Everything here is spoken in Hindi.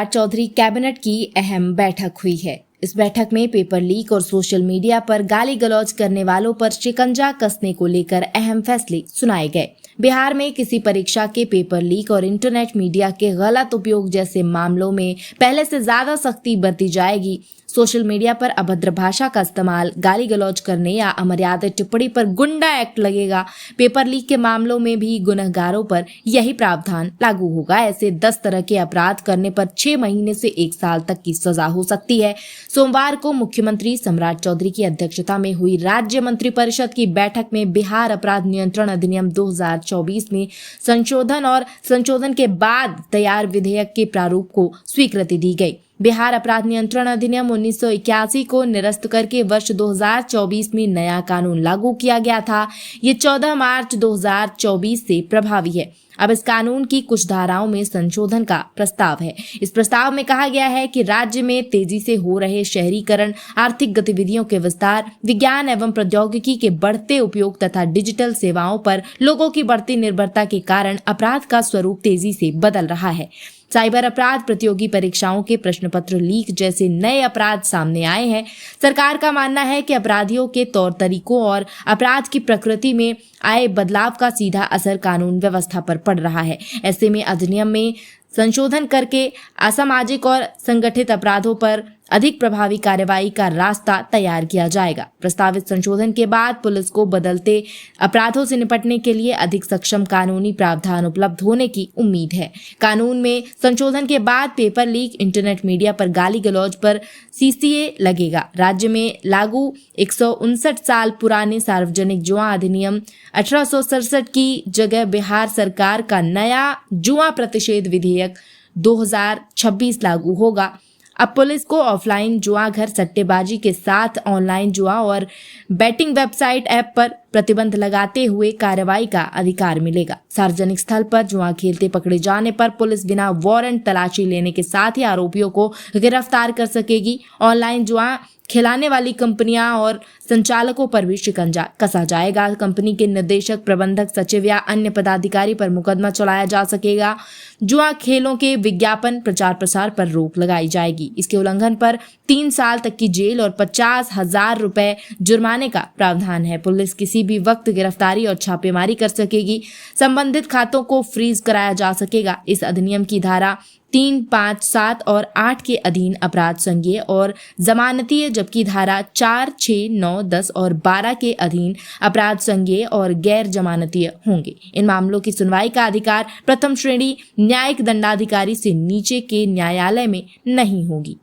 चौधरी कैबिनेट की अहम बैठक हुई है। इस बैठक में पेपर लीक और सोशल मीडिया पर गाली गलौज करने वालों पर शिकंजा कसने को लेकर अहम फैसले सुनाए गए। बिहार में किसी परीक्षा के पेपर लीक और इंटरनेट मीडिया के गलत उपयोग जैसे मामलों में पहले से ज्यादा सख्ती बरती जाएगी। सोशल मीडिया पर अभद्र भाषा का इस्तेमाल, गाली गलौज करने या अमर्यादित टिप्पणी पर गुंडा एक्ट लगेगा। पेपर लीक के मामलों में भी गुनहगारों पर यही प्रावधान लागू होगा। ऐसे 10 तरह के अपराध करने पर 6 महीने से 1 साल तक की सजा हो सकती है। सोमवार को मुख्यमंत्री सम्राट चौधरी की अध्यक्षता में हुई राज्य मंत्रिपरिषद की बैठक में बिहार अपराध नियंत्रण अधिनियम 2024 में संशोधन और संशोधन के बाद तैयार विधेयक के प्रारूप को स्वीकृति दी गई। बिहार अपराध नियंत्रण अधिनियम 1981 को निरस्त करके वर्ष 2024 में नया कानून लागू किया गया था। ये 14 मार्च 2024 से प्रभावी है। अब इस कानून की कुछ धाराओं में संशोधन का प्रस्ताव है। इस प्रस्ताव में कहा गया है कि राज्य में तेजी से हो रहे शहरीकरण, आर्थिक गतिविधियों के विस्तार, विज्ञान एवं प्रौद्योगिकी के बढ़ते उपयोग तथा डिजिटल सेवाओं पर लोगों की बढ़ती निर्भरता के कारण अपराध का स्वरूप तेजी से बदल रहा है। साइबर अपराध, प्रतियोगी परीक्षाओं के प्रश्न पत्र लीक जैसे नए अपराध सामने आए हैं। सरकार का मानना है कि अपराधियों के तौर तरीकों और अपराध की प्रकृति में आए बदलाव का सीधा असर कानून व्यवस्था पर पड़ रहा है। ऐसे में अधिनियम में संशोधन करके असामाजिक और संगठित अपराधों पर अधिक प्रभावी कार्रवाई का रास्ता तैयार किया जाएगा। प्रस्तावित संशोधन के बाद पुलिस को बदलते अपराधों से निपटने के लिए अधिक सक्षम कानूनी प्रावधान उपलब्ध होने की उम्मीद है। कानून में संशोधन के बाद पेपर लीक, इंटरनेट मीडिया पर गाली गलौज पर CCA लगेगा। राज्य में लागू 159 साल पुराने सार्वजनिक जुआ अधिनियम 1867 की जगह बिहार सरकार का नया जुआ प्रतिषेध विधेयक 2026 लागू होगा। अब पुलिस को ऑफलाइन जुआ घर, सट्टेबाजी के साथ ऑनलाइन जुआ और बैटिंग वेबसाइट ऐप पर प्रतिबंध लगाते हुए कार्रवाई का अधिकार मिलेगा। सार्वजनिक स्थल पर जुआ खेलते पकड़े जाने पर पुलिस बिना वारंट तलाशी लेने के साथ ही आरोपियों को गिरफ्तार कर सकेगी। ऑनलाइन जुआ खिलाने वाली कंपनियां और संचालकों पर भी शिकंजा कसा जाएगा। कंपनी के निदेशक, प्रबंधक, सचिव या अन्य पदाधिकारी पर मुकदमा चलाया जा सकेगा। जुआ खेलों के विज्ञापन, प्रचार प्रसार पर रोक लगाई जाएगी। इसके उल्लंघन पर 3 साल तक की जेल और 50,000 रुपए जुर्माने का प्रावधान है। पुलिस किसी भी वक्त गिरफ्तारी और छापेमारी कर सकेगी। संबंधित खातों को फ्रीज कराया जा सकेगा। इस अधिनियम की धारा 3, 5, 7 और 8 के अधीन अपराध संज्ञेय और जमानतीय, जबकि धारा 4, 6, 9, 10 और 12 के अधीन अपराध संज्ञेय और गैर जमानतीय होंगे। इन मामलों की सुनवाई का अधिकार प्रथम श्रेणी न्यायिक दंडाधिकारी से नीचे के न्यायालय में नहीं होगी।